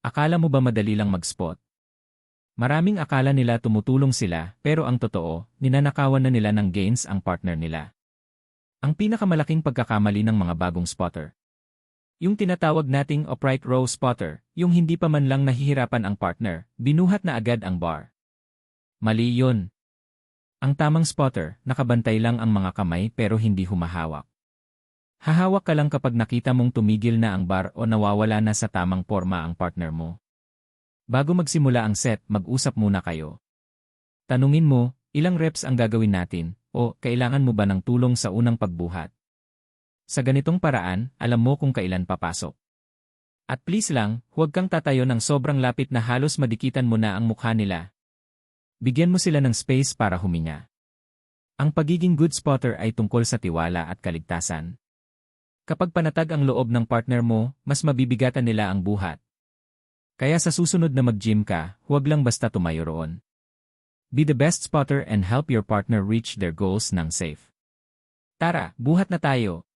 Akala mo ba madali lang mag-spot? Maraming akala nila tumutulong sila, pero ang totoo, ninanakawan na nila ng gains ang partner nila. Ang pinakamalaking pagkakamali ng mga bagong spotter. Yung tinatawag nating upright row spotter, yung hindi pa man lang nahihirapan ang partner, binuhat na agad ang bar. Mali yun. Ang tamang spotter, nakabantay lang ang mga kamay pero hindi humahawak. Hahawak ka lang kapag nakita mong tumigil na ang bar o nawawala na sa tamang porma ang partner mo. Bago magsimula ang set, mag-usap muna kayo. Tanungin mo, ilang reps ang gagawin natin, o kailangan mo ba ng tulong sa unang pagbuhat? Sa ganitong paraan, alam mo kung kailan papasok. At please lang, huwag kang tatayo ng sobrang lapit na halos madikitan mo na ang mukha nila. Bigyan mo sila ng space para huminga. Ang pagiging good spotter ay tungkol sa tiwala at kaligtasan. Kapag panatag ang loob ng partner mo, mas mabibigatan nila ang buhat. Kaya sa susunod na mag-gym ka, huwag lang basta tumayo roon. Be the best spotter and help your partner reach their goals nang safe. Tara, buhat na tayo!